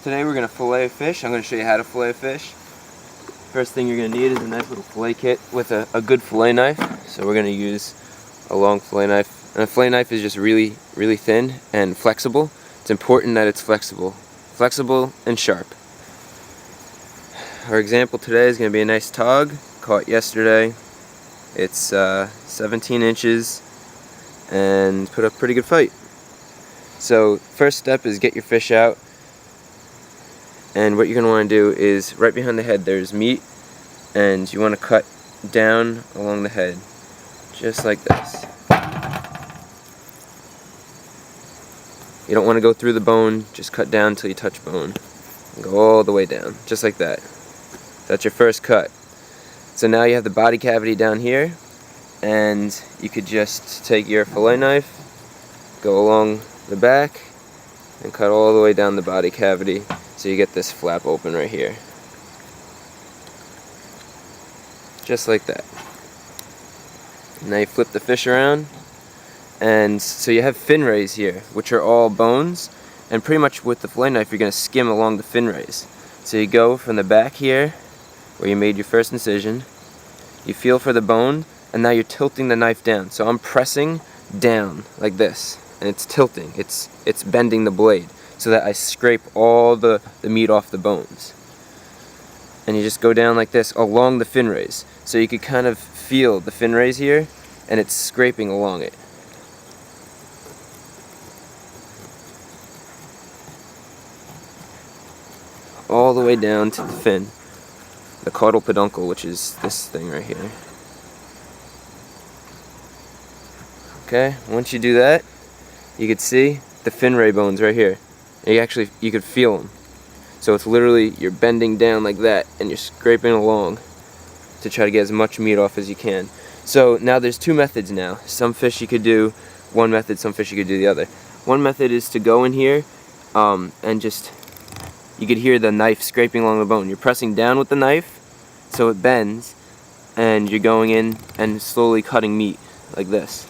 Today we're going to fillet a fish. I'm going to show you how to fillet a fish. First thing you're going to need is a nice little fillet kit with a good fillet knife. So we're going to use a long fillet knife. And a fillet knife is just really, really thin and flexible. It's important that it's flexible. Flexible and sharp. Our example today is going to be a nice tog, caught yesterday. It's 17 inches and put up a pretty good fight. So first step is get your fish out. And what you're going to want to do is, right behind the head there's meat, and you want to cut down along the head, just like this. You don't want to go through the bone, just cut down until you touch bone. And go all the way down, just like that. That's your first cut. So now you have the body cavity down here, and you could just take your fillet knife, go along the back, and cut all the way down the body cavity. So you get this flap open right here. Just like that. Now you flip the fish around, and so you have fin rays here, which are all bones, and pretty much with the fillet knife you're going to skim along the fin rays. So you go from the back here, where you made your first incision, you feel for the bone, and now you're tilting the knife down. So I'm pressing down like this, and it's tilting, it's bending the blade, so that I scrape all the meat off the bones. And you just go down like this along the fin rays. So you could kind of feel the fin rays here, and it's scraping along it. All the way down to the fin, the caudal peduncle, which is this thing right here. Okay, once you do that, you could see the fin ray bones right here. You could feel them. So it's literally, you're bending down like that and you're scraping along to try to get as much meat off as you can. So now there's two methods now. Some fish you could do one method, some fish you could do the other. One method is to go in here and just, you could hear the knife scraping along the bone. You're pressing down with the knife so it bends, and you're going in and slowly cutting meat like this.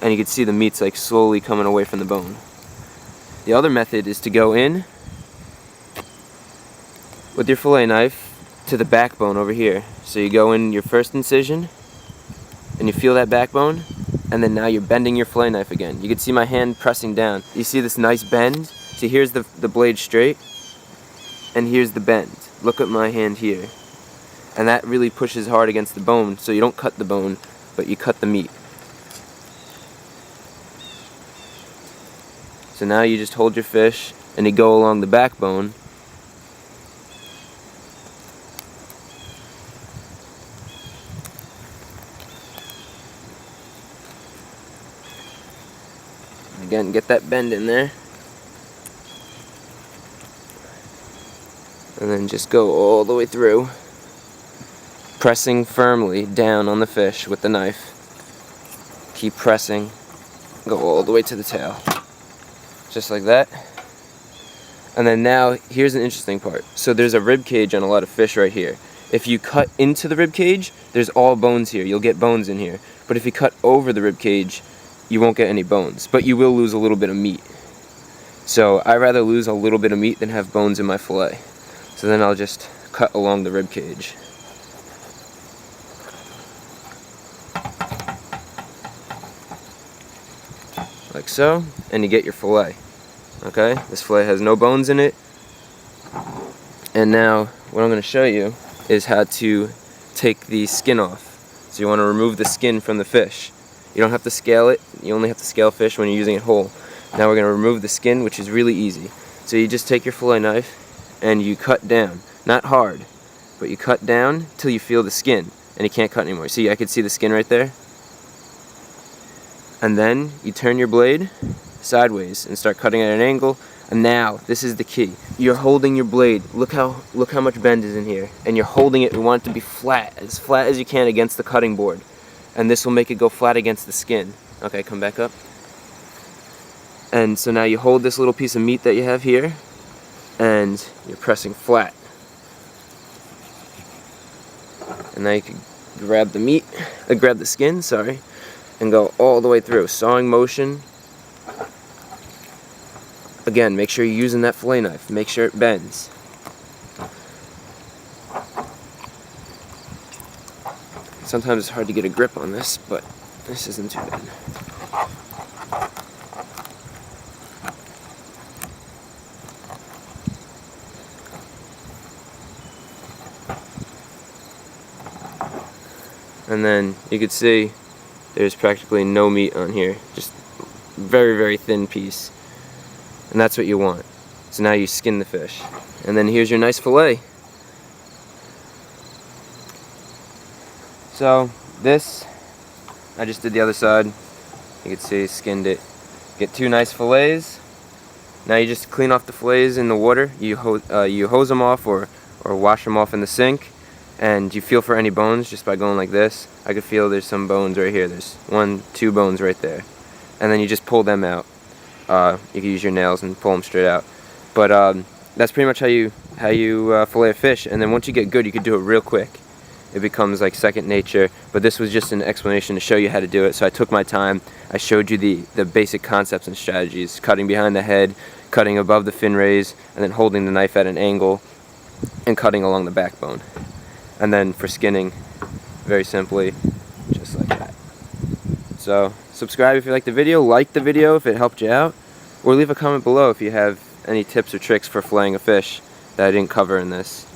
And you can see the meat's like slowly coming away from the bone. The other method is to go in with your fillet knife to the backbone over here. So you go in your first incision, and you feel that backbone, and then now you're bending your fillet knife again. You can see my hand pressing down. You see this nice bend? See, here's the blade straight, and here's the bend. Look at my hand here. And that really pushes hard against the bone, so you don't cut the bone, but you cut the meat. So now you just hold your fish, and you go along the backbone. Again, get that bend in there. And then just go all the way through, pressing firmly down on the fish with the knife. Keep pressing, go all the way to the tail. Just like that. And then now, here's an interesting part. So there's a rib cage on a lot of fish right here. If you cut into the rib cage, there's all bones here. You'll get bones in here. But if you cut over the rib cage, you won't get any bones. But you will lose a little bit of meat. So I'd rather lose a little bit of meat than have bones in my fillet. So then I'll just cut along the rib cage. Like so, and you get your fillet. Okay, this fillet has no bones in it. And now what I'm going to show you is how to take the skin off. So you want to remove the skin from the fish. You don't have to scale it, you only have to scale fish when you're using it whole. Now we're going to remove the skin, which is really easy. So you just take your fillet knife and you cut down. Not hard, but you cut down till you feel the skin, and you can't cut anymore. See, I could see the skin right there. And then you turn your blade sideways and start cutting at an angle. And now, this is the key. You're holding your blade. Look how much bend is in here. And you're holding it, we want it to be flat as you can against the cutting board. And this will make it go flat against the skin. Okay, come back up. And so now you hold this little piece of meat that you have here, and you're pressing flat. And now you can grab the meat, grab the skin, sorry, and go all the way through. Sawing motion. Again, make sure you're using that fillet knife. Make sure it bends. Sometimes it's hard to get a grip on this, but this isn't too bad. And then you can see there's practically no meat on here, just very, very thin piece. And that's what you want. So now you skin the fish. And then here's your nice fillet. So this, I just did the other side. You can see, skinned it. Get 2 nice fillets. Now you just clean off the fillets in the water. You hose them off or wash them off in the sink. And you feel for any bones just by going like this. I could feel there's some bones right here. There's 1, 2 bones right there. And then you just pull them out. You can use your nails and pull them straight out. But that's pretty much how you fillet a fish. And then once you get good, you can do it real quick. It becomes like second nature. But this was just an explanation to show you how to do it. So I took my time. I showed you the basic concepts and strategies. Cutting behind the head, cutting above the fin rays, and then holding the knife at an angle, and cutting along the backbone. And then for skinning, very simply, just like that. So subscribe if you like the video, like the video if it helped you out, or leave a comment below if you have any tips or tricks for filleting a fish that I didn't cover in this.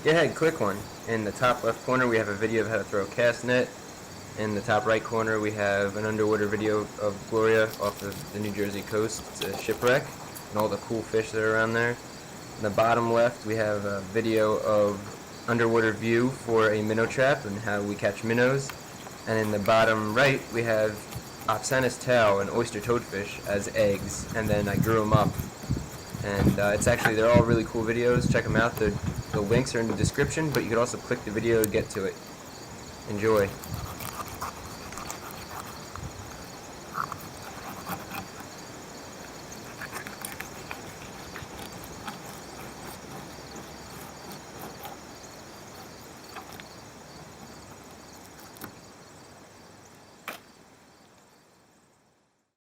Go ahead, click one. In the top left corner we have a video of how to throw a cast net. In the top right corner we have an underwater video of Gloria off of the New Jersey coast. It's a shipwreck and all the cool fish that are around there. In the bottom left we have a video of underwater view for a minnow trap and how we catch minnows. And in the bottom right we have Opsanus tau and oyster toadfish as eggs, and then I grew them up. And they're all really cool videos. Check them out. The links are in the description, but you can also click the video to get to it. Enjoy.